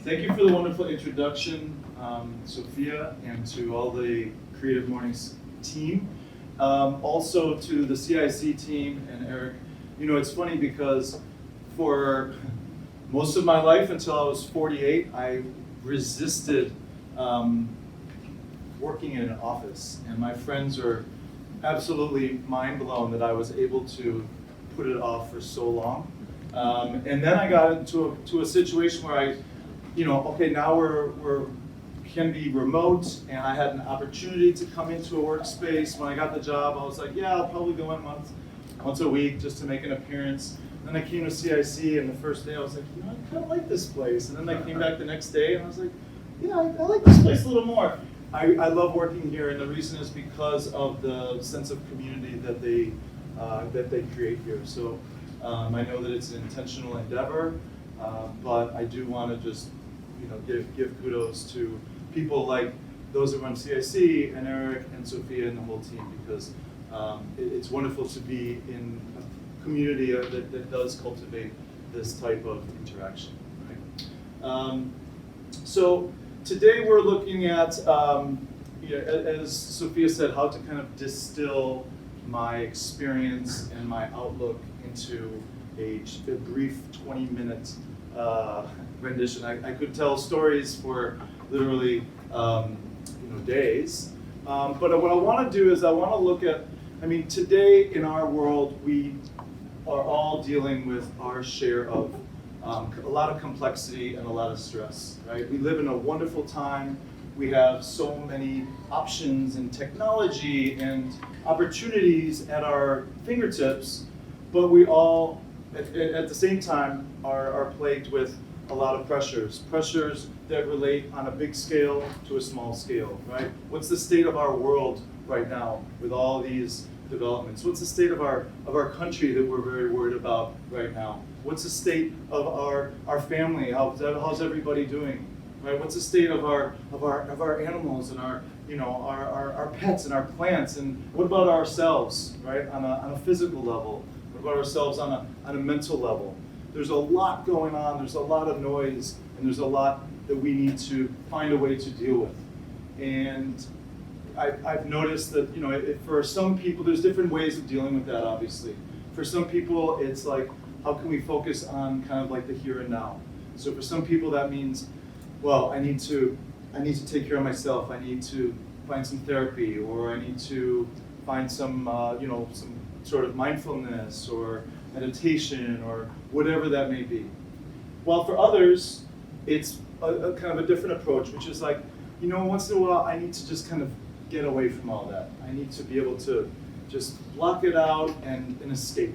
Thank you for the wonderful introduction, Sophia, and to all the Creative Mornings team. Also to the CIC team and Eric. You know, it's funny because for most of my life until I was 48, I resisted working in an office. And my friends are absolutely mind blown that I was able to put it off for so long. And then I got into a situation where I, okay, now we're can be remote, and I had an opportunity to come into a workspace. When I got the job, I was like, yeah, I'll probably go in once a week just to make an appearance. And then I came to CIC, and the first day I was like, I kind of like this place. And then I came back the next day, and I was like, yeah, I like this place a little more. I love working here, and the reason is because of the sense of community that they create here. So I know that it's an intentional endeavor, but I do want to just give kudos to people like those who run CIC and Eric and Sophia and the whole team, because it's wonderful to be in a community that does cultivate this type of interaction. Right? So today we're looking at, as Sophia said, how to kind of distill my experience and my outlook into a brief 20-minute rendition. I could tell stories for literally days, but what I want to do is I want to look at, today in our world we are all dealing with our share of a lot of complexity and a lot of stress, right? We live in a wonderful time. We have so many options and technology and opportunities at our fingertips, but we all, at the same time, are plagued with a lot of pressures that relate on a big scale to a small scale, right? What's the state of our world right now with all these developments? What's the state of our country that we're very worried about right now? What's the state of our family? How's everybody doing? Right? What's the state of our animals and our pets and our plants? And what about ourselves, right? On a physical level? What about ourselves on a mental level? There's a lot going on, there's a lot of noise, and there's a lot that we need to find a way to deal with. And I've noticed that, for some people, there's different ways of dealing with that, obviously. For some people, it's like, how can we focus on kind of like the here and now? So for some people, that means, well, I need to take care of myself. I need to find some therapy, or I need to find some, some sort of mindfulness or meditation or whatever that may be. While for others, it's a kind of a different approach, which is like, once in a while, I need to just kind of get away from all that. I need to be able to just block it out and escape.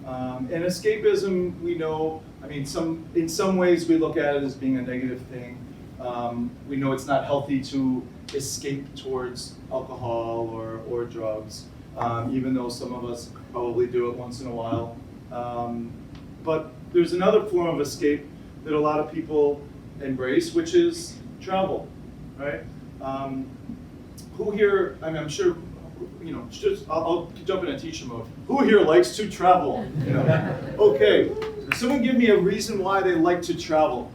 And escapism, we know, in some ways we look at it as being a negative thing. We know it's not healthy to escape towards alcohol or drugs, even though some of us probably do it once in a while. But there's another form of escape that a lot of people embrace, which is travel, right? Who here, I'm sure, I'll jump in a teacher mode. Who here likes to travel? Okay, someone give me a reason why they like to travel.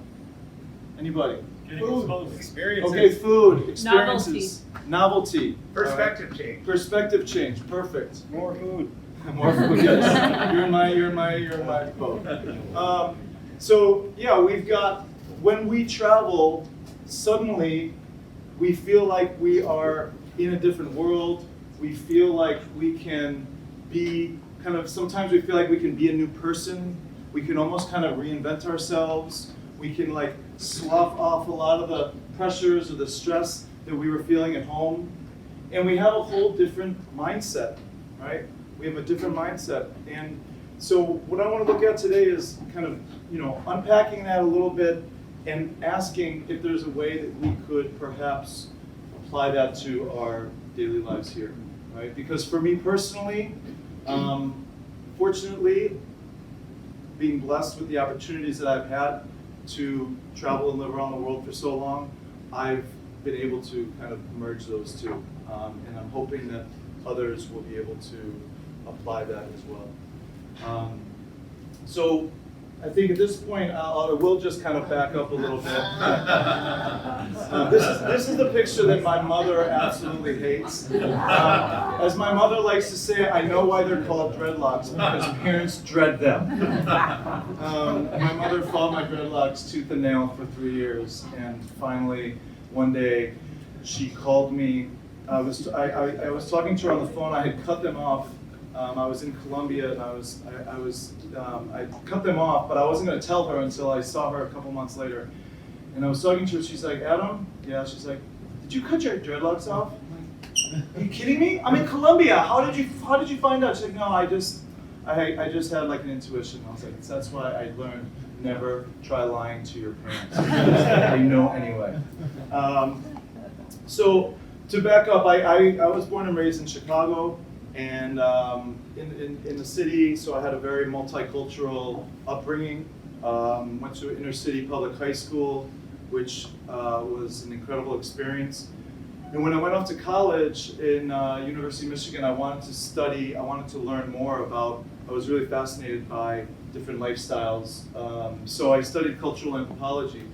Anybody? Food. Experiences. Okay, food, experiences, novelty. Perspective change. Perspective change, perfect. More food. More food, yes. You're in my boat. So yeah, we've got, when we travel, suddenly we feel like we are in a different world. We feel like we can be sometimes we feel like we can be a new person. We can almost kind of reinvent ourselves. We can like slough off a lot of the pressures or the stress that we were feeling at home. And we have a whole different mindset, right? We have a different mindset. And so what I want to look at today is kind of, unpacking that a little bit and asking if there's a way that we could perhaps apply that to our daily lives here, right? Because for me personally, fortunately, being blessed with the opportunities that I've had to travel and live around the world for so long, I've been able to kind of merge those two. And I'm hoping that others will be able to apply that as well. So I think at this point, I will just kind of back up a little bit. This is the picture that my mother absolutely hates. As my mother likes to say, I know why they're called dreadlocks, because parents dread them. My mother fought my dreadlocks tooth and nail for 3 years, and finally, one day, she called me. I was talking to her on the phone. I had cut them off. I was in Colombia, and I cut them off, but I wasn't going to tell her until I saw her a couple months later. And I was talking to her. She's like, Adam, yeah. She's like, did you cut your dreadlocks off? Are you kidding me? I'm in Colombia. How did you find out? She's like, no, I just had like an intuition. I was like, that's why I learned never try lying to your parents. They know anyway. So to back up, I was born and raised in Chicago. And in the city, so I had a very multicultural upbringing. Went to inner city public high school, which was an incredible experience. And when I went off to college in University of Michigan, I wanted to study, I wanted to learn more about, I was really fascinated by different lifestyles. So I studied cultural anthropology.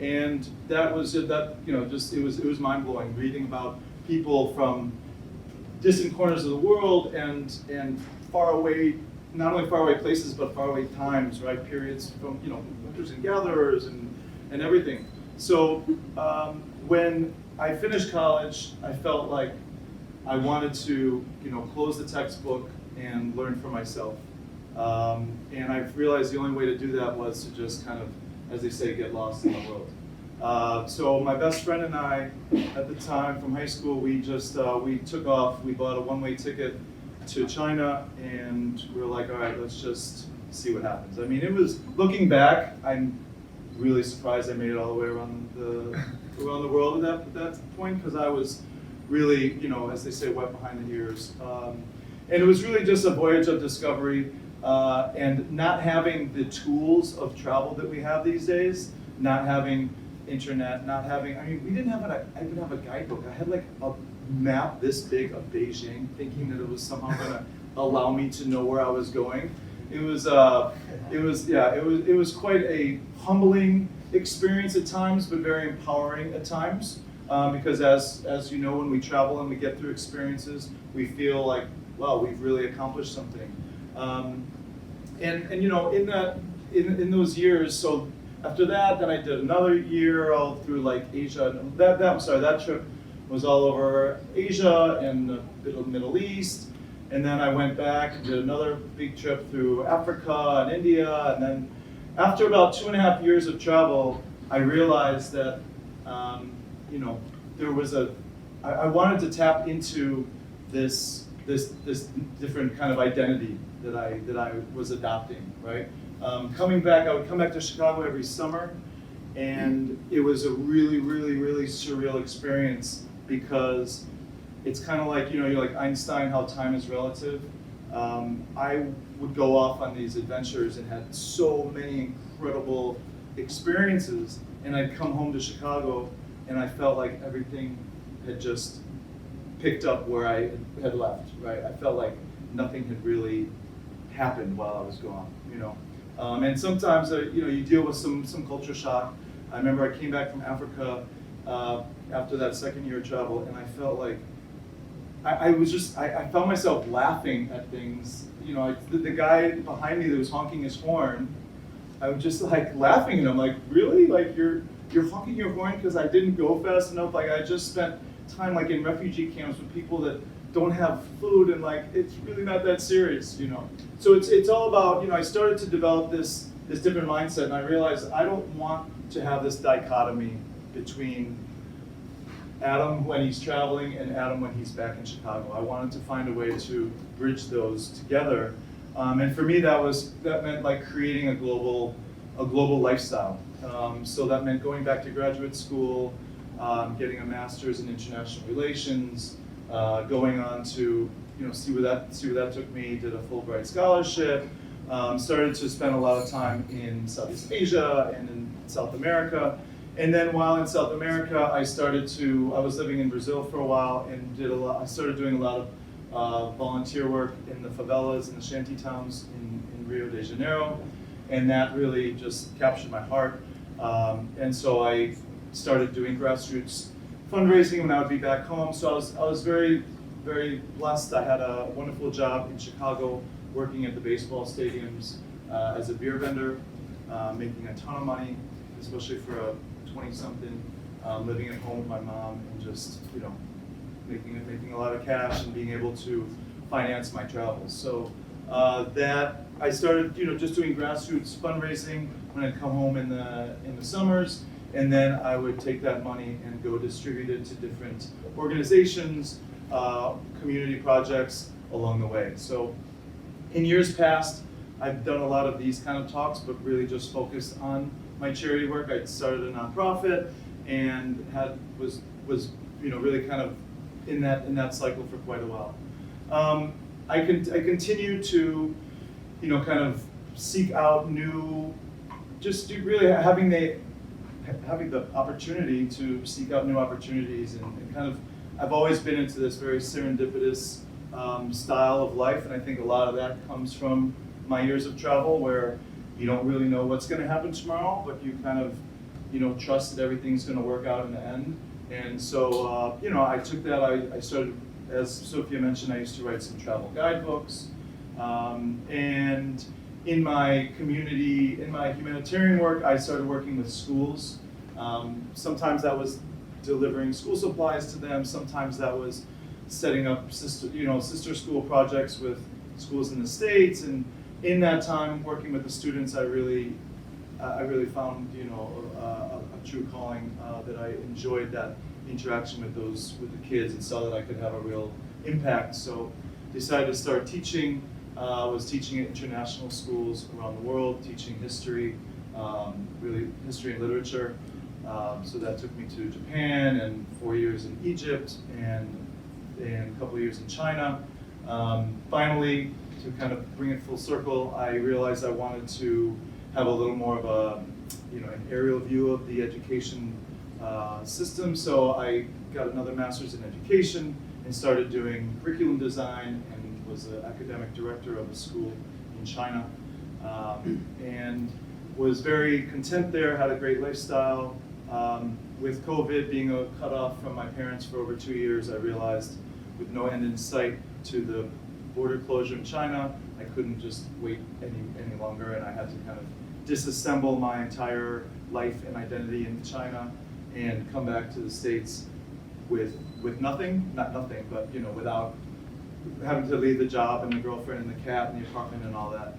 And that was, it was mind-blowing, reading about people from distant corners of the world and far away, not only far away places, but far away times, right? Periods from, hunters and gatherers and everything. So when I finished college, I felt like I wanted to, close the textbook and learn for myself. And I realized the only way to do that was to just kind of, as they say, get lost in the world. So my best friend and I, at the time from high school, we took off. We bought a one-way ticket to China, and we were like, all right, let's just see what happens. I mean, it was, looking back, I'm really surprised I made it all the way around the world at that point, because I was really, as they say, wet behind the ears. And it was really just a voyage of discovery, and not having the tools of travel that we have these days, not having internet, not having, I didn't have I didn't have a guidebook. I had like a map this big of Beijing, thinking that it was somehow gonna allow me to know where I was going. It was quite a humbling experience at times, but very empowering at times. Because as you know, when we travel and we get through experiences, we feel like, wow, we've really accomplished something. In those years, so after that, then I did another year all through like Asia. That trip was all over Asia and the Middle East. And then I went back and did another big trip through Africa and India. And then after about 2.5 years of travel, I realized that, there was I wanted to tap into this different kind of identity that I was adopting, right? Coming back, I would come back to Chicago every summer, and it was a really, really, really surreal experience, because it's kind of like, you're like Einstein, how time is relative. I would go off on these adventures and had so many incredible experiences, and I'd come home to Chicago, and I felt like everything had just picked up where I had left, right? I felt like nothing had really happened while I was gone, And sometimes, you deal with some culture shock. I remember I came back from Africa after that second year of travel, and I felt like I found myself laughing at things. The guy behind me that was honking his horn, I was just like laughing at him, like, really? Like, you're honking your horn because I didn't go fast enough? Like, I just spent time like in refugee camps with people that don't have food, and like, it's really not that serious, So it's all about, I started to develop this different mindset, and I realized I don't want to have this dichotomy between Adam when he's traveling and Adam when he's back in Chicago. I wanted to find a way to bridge those together, and for me that meant like creating a global lifestyle. So that meant going back to graduate school, getting a master's in international relations, going on to see where that took me. Did a Fulbright scholarship. Started to spend a lot of time in Southeast Asia and in South America. And then while in South America, I was living in Brazil for a while, and I started doing a lot of volunteer work in the favelas and the shanty towns in Rio de Janeiro. and that really just captured my heart. And so I started doing grassroots fundraising when I would be back home. So I was very, very blessed. I had a wonderful job in Chicago working at the baseball stadiums as a beer vendor, making a ton of money, especially for a 20-something, living at home with my mom and just, making a lot of cash and being able to finance my travels. So that I started, just doing grassroots fundraising when I'd come home in the summers, and then I would take that money and go distribute it to different organizations, community projects along the way. So in years past, I've done a lot of these kind of talks, but really just focused on my charity work. I started a nonprofit and was really kind of in that cycle for quite a while. I continue to kind of seek out really having the opportunity to seek out new opportunities and kind of, I've always been into this very serendipitous style of life, and I think a lot of that comes from my years of travel where you don't really know what's going to happen tomorrow, but you kind of trust that everything's going to work out in the end. And so I took that, I started, as Sophia mentioned, I used to write some travel guidebooks, and in my community, in my humanitarian work, I started working with schools. Sometimes that was delivering school supplies to them, sometimes that was setting up sister school projects with schools in the States, and in that time working with the students, I really found a true calling, that I enjoyed that interaction with the kids and saw that I could have a real impact. So decided to start teaching. Was teaching at international schools around the world, teaching history, really history and literature. So that took me to Japan and 4 years in Egypt and a couple of years in China. Finally, to kind of bring it full circle, I realized I wanted to have a little more of an aerial view of the education system. So I got another master's in education and started doing curriculum design and was the academic director of a school in China, and was very content there, had a great lifestyle. With COVID being cut off from my parents for over 2 years, I realized with no end in sight to the border closure in China, I couldn't just wait any longer, and I had to kind of disassemble my entire life and identity in China and come back to the States with nothing, not nothing, but without having to leave the job and the girlfriend and the cat and the apartment and all that.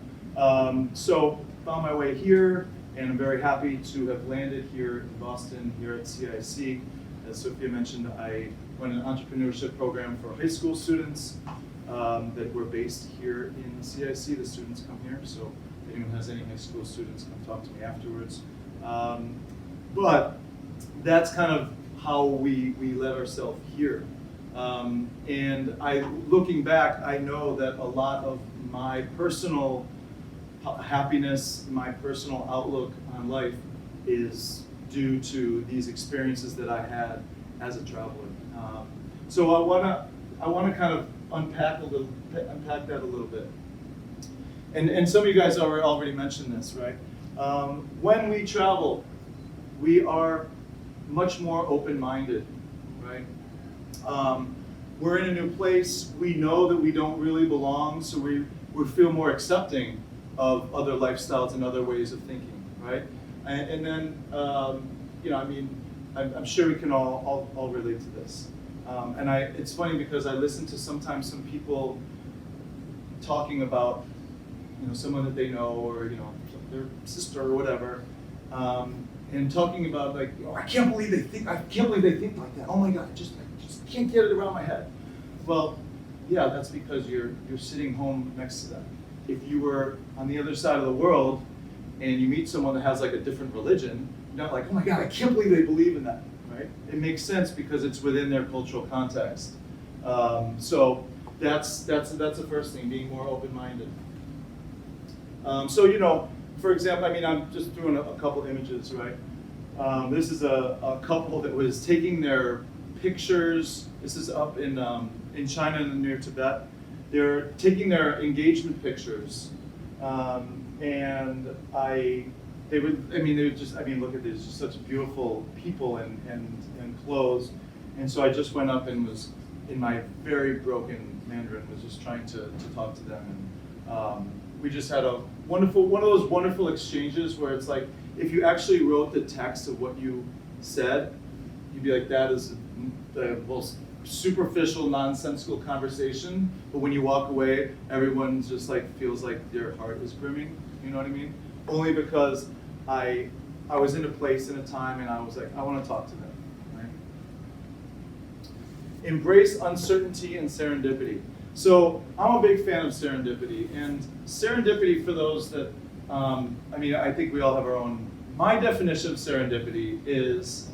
So found my way here, and I'm very happy to have landed here in Boston, here at CIC. As Sophia mentioned, I run an entrepreneurship program for high school students that were based here in CIC. The students come here, so if anyone has any high school students, come talk to me afterwards. But that's kind of how we led ourselves here. And looking back, I know that a lot of my personal happiness, my personal outlook on life is due to these experiences that I had as a traveler. So I wanna kind of unpack that a little bit. And some of you guys already mentioned this, right? When we travel, we are much more open-minded, right? We're in a new place. We know that we don't really belong, so we feel more accepting of other lifestyles and other ways of thinking, right? And then, I'm sure we can all relate to this. And it's funny because I listen to sometimes some people talking about, someone that they know or their sister or whatever, and talking about like, I can't believe they think like that. Oh my God, I just can't get it around my head. Well, yeah, that's because you're sitting home next to them. If you were on the other side of the world and you meet someone that has like a different religion, you're not like, oh my God, I can't believe they believe in that, right? It makes sense because it's within their cultural context. So that's the first thing, being more open-minded. For example, I'm just throwing a couple images, right? This is a couple that was taking their pictures. This is up in China near Tibet. They're taking their engagement pictures and they would just, look at these, just such beautiful people and clothes. And so I just went up and was, in my very broken Mandarin, was just trying to talk to them. And we just had one of those wonderful exchanges where it's like, if you actually wrote the text of what you said, you'd be like, that is the most superficial, nonsensical conversation. But when you walk away, everyone just like feels like their heart is brimming. You know what I mean? Only because I was in a place in a time and I was like, I want to talk to them. Right? Embrace uncertainty and serendipity. So I'm a big fan of serendipity, and serendipity, for those that, I think we all have our own. My definition of serendipity is,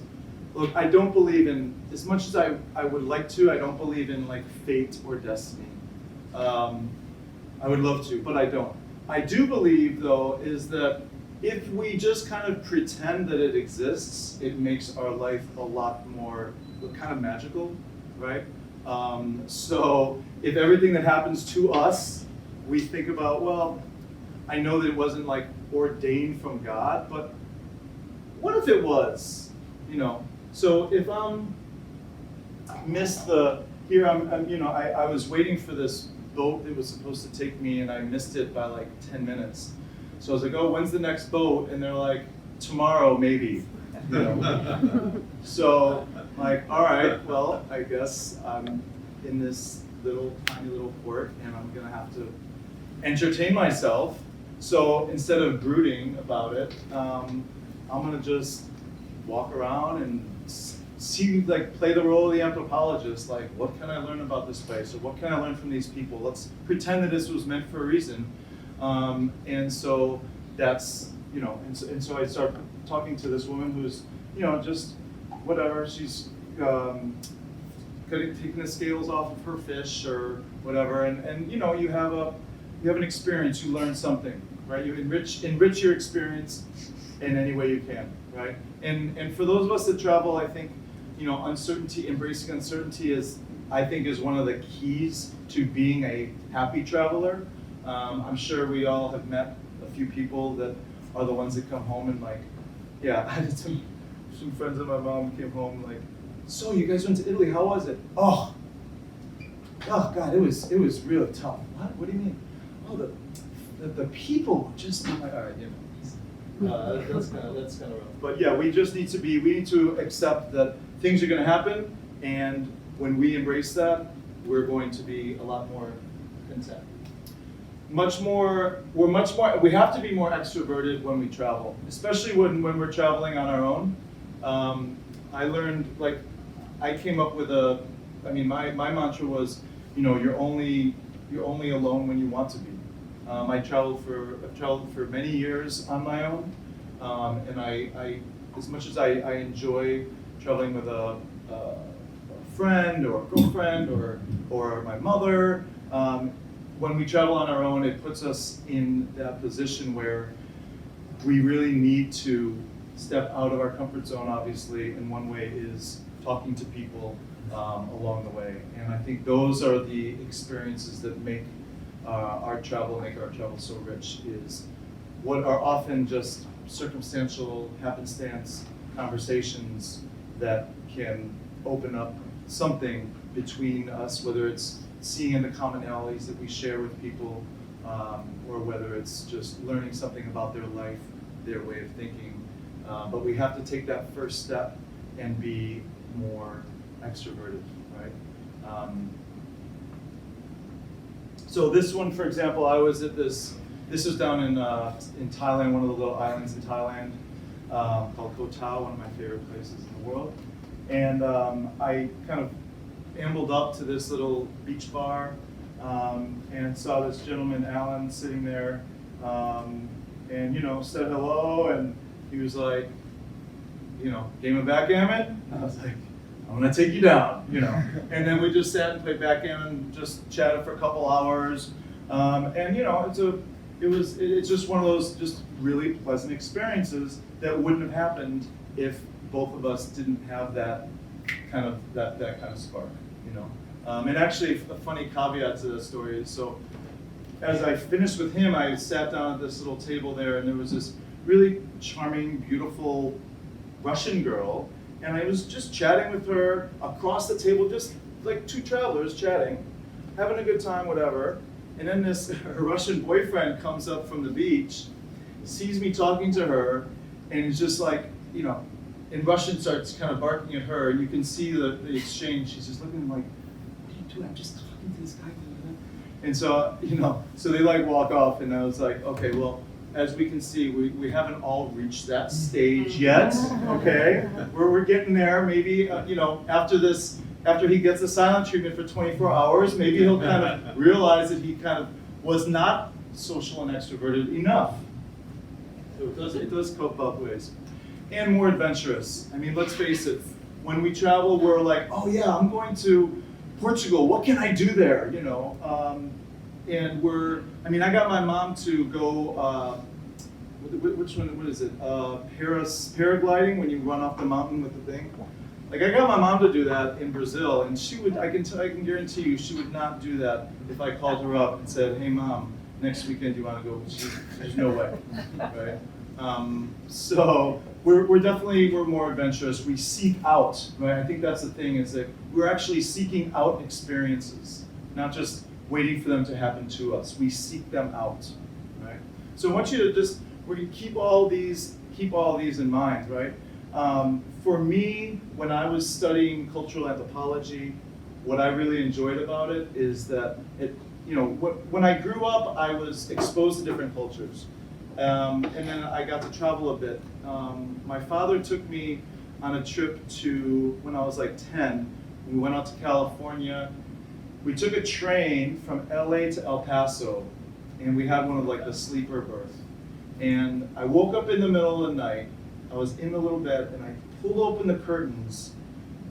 look, I don't believe in, as much as I would like to, I don't believe in like fate or destiny. I would love to, but I don't. I do believe, though, is that if we just kind of pretend that it exists, it makes our life a lot more kind of magical, right? So if everything that happens to us, we think about, well, I know that it wasn't like ordained from God, but what if it was? You know, so if I'm missed the, here I was waiting for this boat that was supposed to take me, and I missed it by like 10 minutes. So I was like, oh, when's the next boat? And they're like, tomorrow, maybe. You know? So like, all right, well, I guess I'm in this tiny little port, and I'm gonna have to entertain myself. So instead of brooding about it, I'm gonna just walk around and see, like, play the role of the anthropologist. Like, what can I learn about this place, or what can I learn from these people? Let's pretend that this was meant for a reason. And so that's, and so I start talking to this woman who's, just whatever. She's taking the scales off of her fish or whatever, and you have an experience. You learn something, right? You enrich your experience in any way you can, right? And for those of us that travel, I think, embracing uncertainty is one of the keys to being a happy traveler. I'm sure we all have met a few people that are the ones that come home and like, yeah, I had some friends of my mom came home like, so you guys went to Italy, how was it? Oh God, it was really tough. What do you mean? Oh, the people were just, I'm like, all right, that's kind of rough. But yeah, we need to accept that things are going to happen, and when we embrace that, we're going to be a lot more content. We have to be more extroverted when we travel, especially when we're traveling on our own. I learned, like, I came up with my mantra was, you're only alone when you want to be. I've traveled for many years on my own, and I as much as I enjoy traveling with a friend or a girlfriend or my mother, when we travel on our own, it puts us in that position where we really need to step out of our comfort zone, obviously, and one way is talking to people along the way. And I think those are the experiences that make our travel so rich, is what are often just circumstantial, happenstance conversations that can open up something between us, whether it's seeing the commonalities that we share with people, or whether it's just learning something about their life, their way of thinking. But we have to take that first step and be more extroverted, right? So this one, for example, I was at this was down in Thailand, one of the little islands in Thailand, called Koh Tao, one of my favorite places in the world. And I kind of ambled up to this little beach bar, and saw this gentleman, Alan, sitting there, and said hello, and he was like, game of backgammon? And I was like, I'm gonna take you down, And then we just sat and played backgammon, just chatted for a couple hours, and it's just one of those just really pleasant experiences that wouldn't have happened if both of us didn't have that kind of spark, And actually, a funny caveat to that story is, so as I finished with him, I sat down at this little table there, and there was this really charming, beautiful Russian girl, and I was just chatting with her across the table, just like two travelers chatting, having a good time, whatever. And then her Russian boyfriend comes up from the beach, sees me talking to her, and is just like, you know, in Russian starts kind of barking at her, and you can see the exchange. She's just looking like, what are you doing? I'm just talking to this guy. And so, you know, so they like walk off, and I was like, okay, well, as we can see, we haven't all reached that stage yet, okay? We're getting there. Maybe, you know, after he gets the silent treatment for 24 hours, maybe he'll kind of realize that he kind of was not social and extroverted enough. So it does go both ways. And more adventurous. I mean, let's face it, when we travel, we're like, oh yeah, I'm going to Portugal, what can I do there, you know? And I got my mom to go, which one, what is it? Paragliding, when you run off the mountain with the thing. Like, I got my mom to do that in Brazil, and she would, I can guarantee you, she would not do that if I called her up and said, hey mom, next weekend you want to go? There's no way, right? So we're more adventurous. We seek out, right? I think that's the thing, is that we're actually seeking out experiences, not just waiting for them to happen to us. We seek them out, right? So I want you to we're gonna keep all these in mind, right? For me, when I was studying cultural anthropology, what I really enjoyed about it is that when I grew up, I was exposed to different cultures. And then I got to travel a bit. My father took me on a trip when I was like 10. We went out to California. We took a train from LA to El Paso, and we had one of like the sleeper berth. And I woke up in the middle of the night. I was in the little bed, and I pulled open the curtains,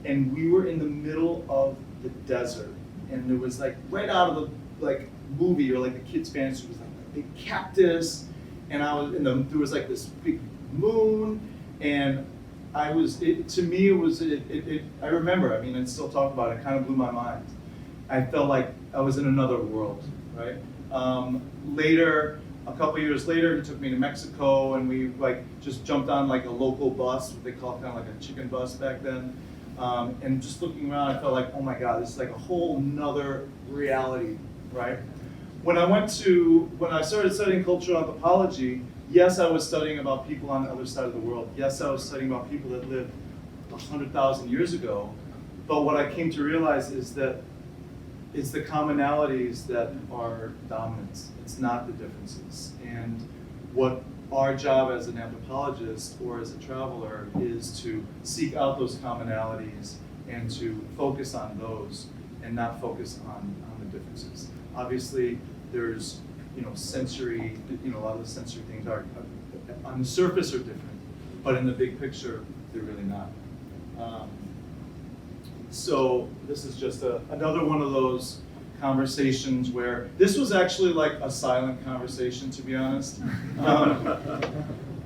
and we were in the middle of the desert. And it was like right out of the movie or like the kid's fantasy. It was like a big cactus. And there was like this big moon, and I remember, I mean, I still talk about it, it kind of blew my mind. I felt like I was in another world, right? Later, a couple years later, he took me to Mexico, and we just jumped on like a local bus, what they call kind of like a chicken bus back then. And just looking around, I felt like, oh my God, this is like a whole nother reality, right? When I started studying cultural anthropology, yes, I was studying about people on the other side of the world. Yes, I was studying about people that lived 100,000 years ago. But what I came to realize is that it's the commonalities that are dominant. It's not the differences. And what our job as an anthropologist or as a traveler is to seek out those commonalities and to focus on those and not focus on the differences. Obviously, there's sensory, a lot of the sensory things are on the surface are different, but in the big picture, they're really not. So this is just another one of those conversations where this was actually like a silent conversation, to be honest,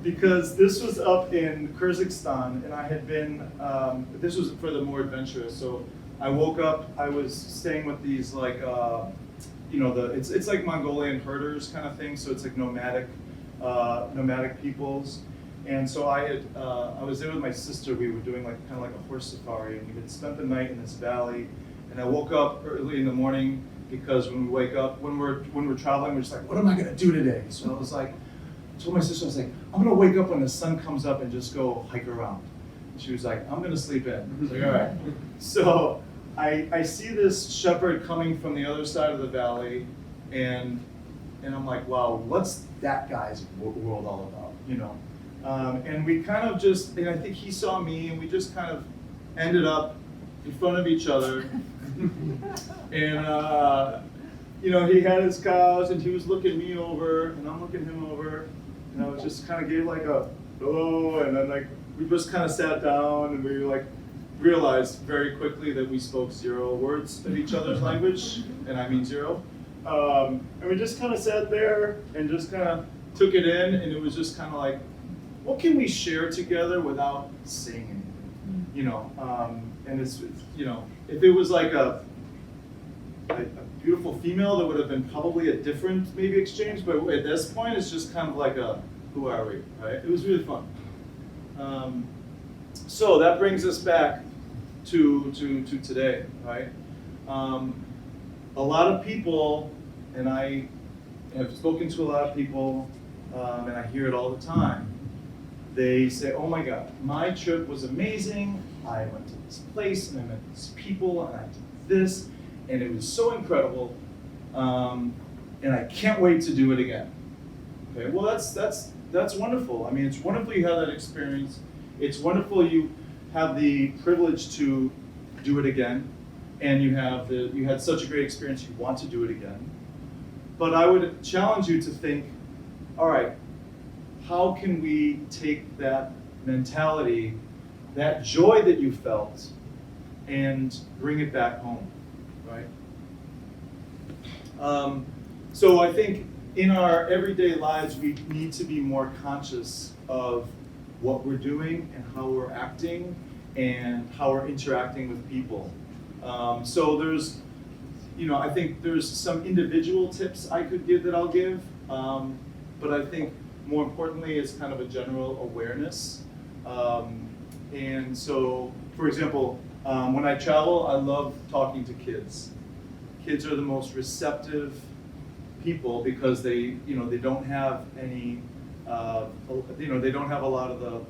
because this was up in Kyrgyzstan, and I had been. This was for the more adventurous. So I woke up. I was staying with these it's like Mongolian herders kind of thing. So it's like nomadic peoples. And so I was there with my sister. We were doing kind of like a horse safari, and we had spent the night in this valley. And I woke up early in the morning because when we wake up, when we're traveling, we're just like, what am I gonna do today? So I was like, I told my sister, I was like, I'm gonna wake up when the sun comes up and just go hike around. And she was like, I'm gonna sleep in. I was like, all right. So I see this shepherd coming from the other side of the valley, and I'm like, wow, what's that guy's world all about, And we kind of and I think he saw me, and we just kind of ended up in front of each other. And, he had his cows, and he was looking me over, and I'm looking him over, and I was just kind of gave like a hello, and then we just kind of sat down, and we realized very quickly that we spoke 0 words of each other's language, and I mean 0. And we just kind of sat there and just kind of took it in, and it was just kind of like, what can we share together without saying anything? And it's if it was like a beautiful female that would have been probably a different maybe exchange, but at this point it's just kind of like a, who are we, right? It was really fun. So that brings us back to today, right? A lot of people, and I have spoken to a lot of people, and I hear it all the time. They say, oh my God, my trip was amazing. I went to this place and I met these people and I did this and it was so incredible. And I can't wait to do it again. Okay, well that's wonderful. I mean, it's wonderful you have that experience. It's wonderful you have the privilege to do it again, and you had such a great experience you want to do it again. But I would challenge you to think, all right, how can we take that mentality, that joy that you felt, and bring it back home, right? So I think in our everyday lives, we need to be more conscious of what we're doing and how we're acting and how we're interacting with people. So there's, I think there's some individual tips I could give that I'll give, but I think more importantly, it's kind of a general awareness. And so, for example, when I travel, I love talking to kids. Kids are the most receptive people because they don't have any, they don't have a lot of the,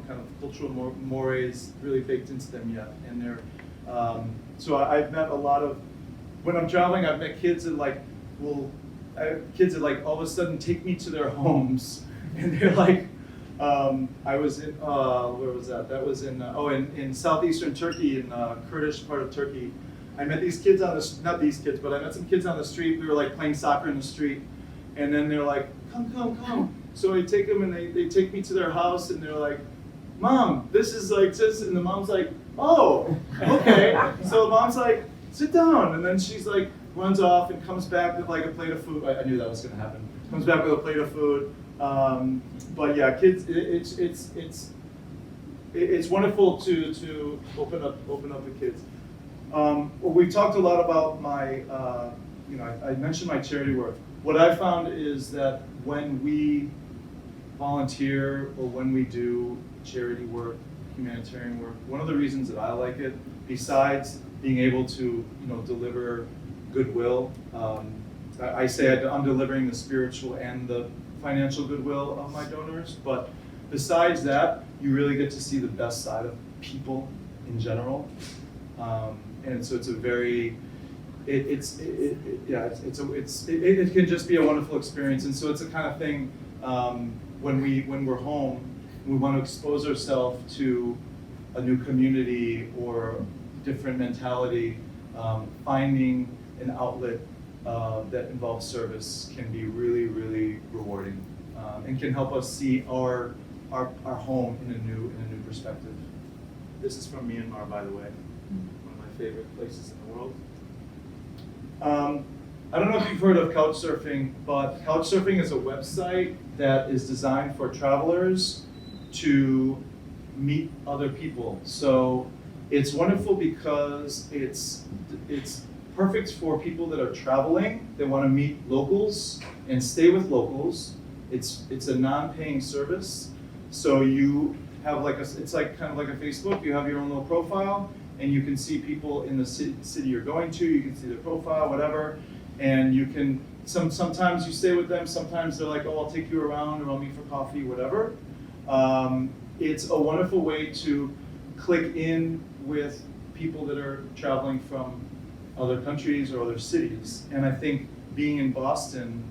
kind of cultural mores really baked into them yet. And they're, so I've met a lot of, when I'm traveling, I've met kids that kids that like all of a sudden take me to their homes, and they're like, I was in, where was that? That was in, in southeastern Turkey, in Kurdish part of Turkey. I met these kids on the, not these kids, but I met some kids on the street. We were like playing soccer in the street, and then they're like, come. So I take them and they take me to their house, and they're like, Mom, this is like this, and the mom's like, oh, okay. So the mom's like, sit down, and then she's like, runs off and comes back with like a plate of food. I knew that was gonna happen. Comes back with a plate of food. But yeah, kids, it's wonderful to open up with kids. We've talked a lot about my, I mentioned my charity work. What I found is that when we volunteer or when we do charity work, humanitarian work, one of the reasons that I like it, besides being able to, deliver goodwill, I say I'm delivering the spiritual and the financial goodwill of my donors, but besides that, you really get to see the best side of people in general. And so it's a very, it can just be a wonderful experience. And so it's the kind of thing, when we're home, we want to expose ourselves to a new community or different mentality, finding an outlet that involves service can be really, really rewarding, and can help us see our home in a new perspective. This is from Myanmar, by the way, one of my favorite places in the world. I don't know if you've heard of Couchsurfing, but Couchsurfing is a website that is designed for travelers to meet other people. So it's wonderful because it's perfect for people that are traveling. They want to meet locals and stay with locals. It's a non-paying service, so you have it's like kind of like a Facebook. You have your own little profile, and you can see people in the city you're going to. You can see their profile, whatever, and you can. Sometimes you stay with them. Sometimes they're like, oh, I'll take you around, or I'll meet for coffee, whatever. It's a wonderful way to click in with people that are traveling from other countries or other cities. And I think being in Boston,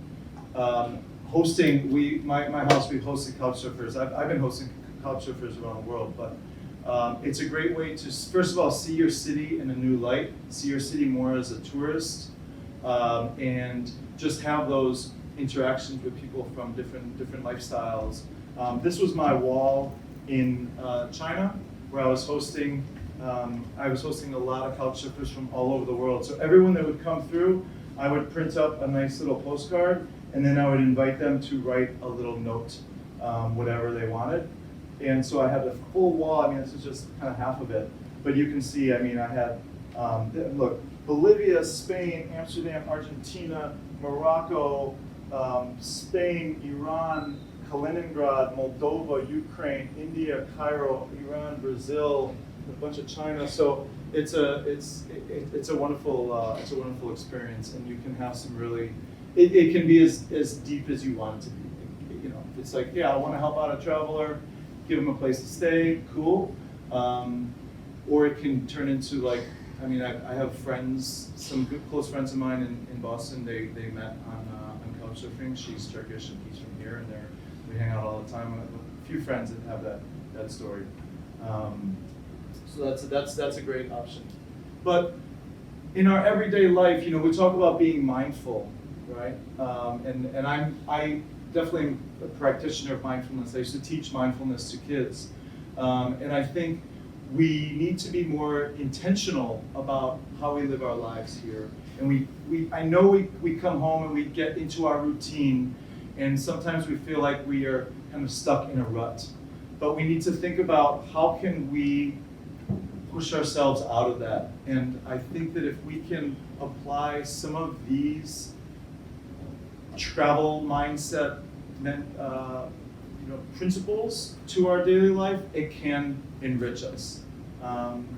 hosting, my house, we've hosted Couchsurfers. I've been hosting Couchsurfers around the world, but it's a great way to, first of all, see your city in a new light, see your city more as a tourist, and just have those interactions with people from different lifestyles. This was my wall in China, where I was hosting a lot of Couchsurfers from all over the world. So everyone that would come through, I would print up a nice little postcard, and then I would invite them to write a little note, whatever they wanted. And so I had a full wall. I mean, this is just kind of half of it, but you can see. I mean, I had look. Bolivia, Spain, Amsterdam, Argentina, Morocco, Spain, Iran, Kaliningrad, Moldova, Ukraine, India, Cairo, Iran, Brazil, a bunch of China. So it's a wonderful experience, and you can have some really. It can be as deep as you want it to be. You know, it's like, yeah, I want to help out a traveler, give them a place to stay, cool. Or it can turn into like, I mean, I have friends, some good close friends of mine in Boston. They met on couchsurfing. She's Turkish and he's from here, and we hang out all the time. I have a few friends that have that story. So that's a great option. But in our everyday life, you know, we talk about being mindful, right? And I definitely am a practitioner of mindfulness. I used to teach mindfulness to kids, and I think we need to be more intentional about how we live our lives here. And I know we come home and we get into our routine, and sometimes we feel like we are kind of stuck in a rut. But we need to think about how can we push ourselves out of that. And I think that if we can apply some of these travel mindset principles to our daily life, it can enrich us.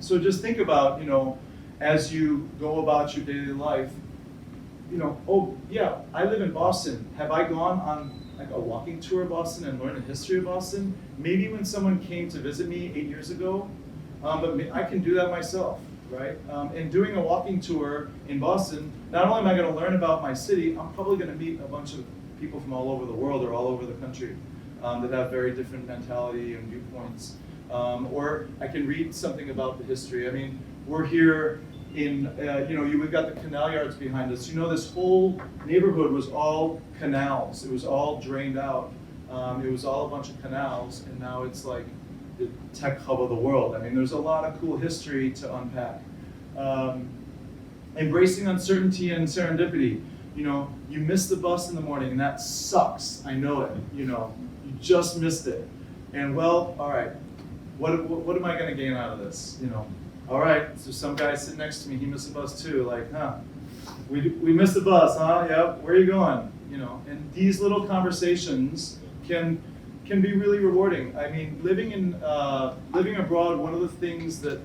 So just think about, you know, as you go about your daily life, you know, oh yeah, I live in Boston. Have I gone on like a walking tour of Boston and learned the history of Boston? Maybe when someone came to visit me 8 years ago, but I can do that myself, right? And doing a walking tour in Boston, not only am I going to learn about my city, I'm probably going to meet a bunch of people from all over the world or all over the country that have very different mentality and viewpoints. Or I can read something about the history. I mean, we're here in, we've got the canal yards behind us. You know, this whole neighborhood was all canals. It was all drained out. It was all a bunch of canals, and now it's like the tech hub of the world. I mean, there's a lot of cool history to unpack. Embracing uncertainty and serendipity. You know, you miss the bus in the morning, and that sucks. I know it. You know, you just missed it. And well, all right, what am I going to gain out of this? You know, all right, so some guy sitting next to me, he missed the bus too. Like, we missed the bus, huh? Yep. Where are you going? You know, and these little conversations can be really rewarding. I mean, living abroad, one of the things that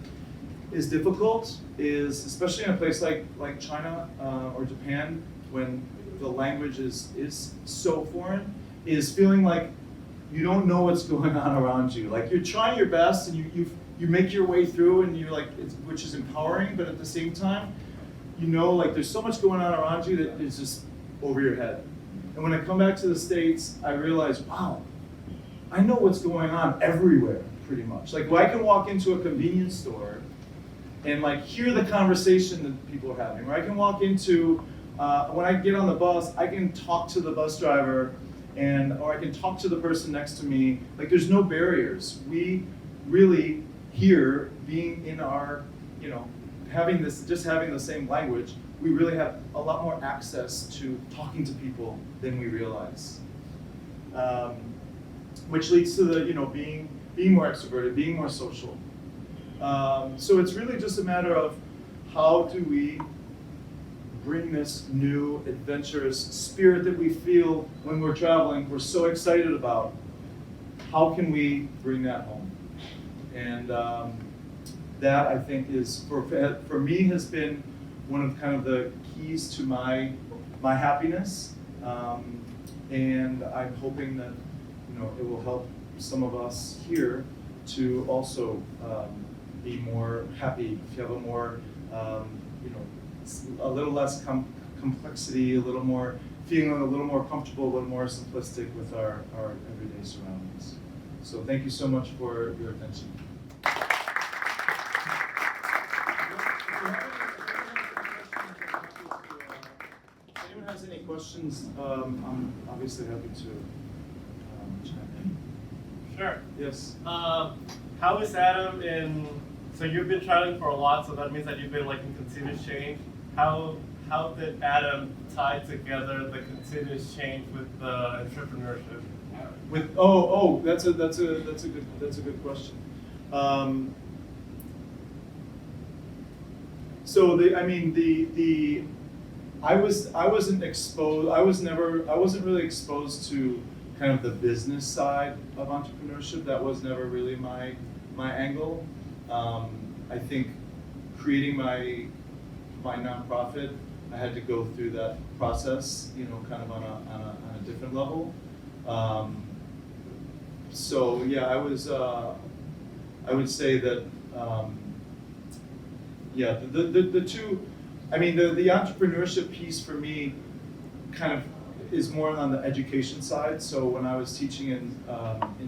is difficult is, especially in a place like China or Japan, when the language is so foreign, is feeling like you don't know what's going on around you. Like you're trying your best and you make your way through, and you're like, which is empowering, but at the same time, you know, like there's so much going on around you that is just over your head. And when I come back to the States, I realize, wow, I know what's going on everywhere, pretty much. Like, well, I can walk into a convenience store and like hear the conversation that people are having. Or I can walk into, when I get on the bus, I can talk to the bus driver, or I can talk to the person next to me. Like, there's no barriers. We really here, being in our, you know, having the same language, we really have a lot more access to talking to people than we realize. Which leads to the, you know, being more extroverted, being more social. So it's really just a matter of how do we bring this new adventurous spirit that we feel when we're traveling, we're so excited about. How can we bring that home? And that, I think, is for me has been one of kind of the keys to my happiness, and I'm hoping that, you know, it will help some of us here to also be more happy. If you have a more, a little less complexity, a little more feeling a little more comfortable, a little more simplistic with our everyday surroundings. So thank you so much for your attention. If anyone has any questions, I'm obviously happy to chime in. Sure. Yes. How is Adam in? So you've been traveling for a lot, so that means that you've been like in continuous change. How did Adam tie together the continuous change with the entrepreneurship? That's a good question. So I wasn't really exposed to kind of the business side of entrepreneurship. That was never really my angle. I think creating my nonprofit, I had to go through that process, kind of on a different level. So yeah, I would say that yeah, the two, the entrepreneurship piece for me kind of is more on the education side. So when I was teaching in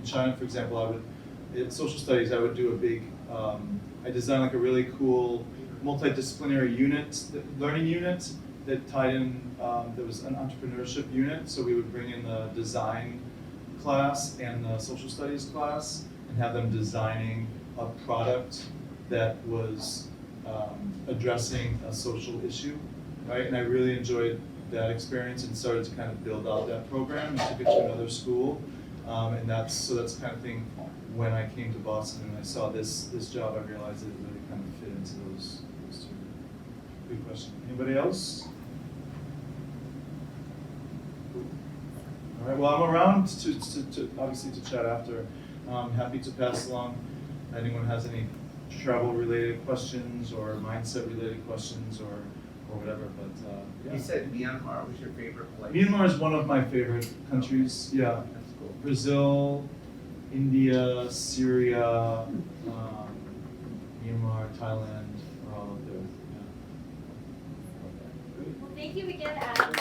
China, for example, in social studies, I would do a big, I designed like a really cool multidisciplinary learning unit that tied in, there was an entrepreneurship unit. So we would bring in the design class and the social studies class and have them designing a product that was addressing a social issue, right? And I really enjoyed that experience and started to kind of build out that program and took it to another school. And that's the kind of thing, when I came to Boston and I saw this job, I realized it really kind of fit into those two. Good question. Anybody else? All right, well, I'm around to obviously to chat after. I'm happy to pass along if anyone has any travel-related questions or mindset-related questions or whatever, but yeah. You said Myanmar was your favorite place. Myanmar is one of my favorite countries, yeah. That's cool. Brazil, India, Syria, Myanmar, Thailand are all up there, yeah. Well, thank you again, Adam.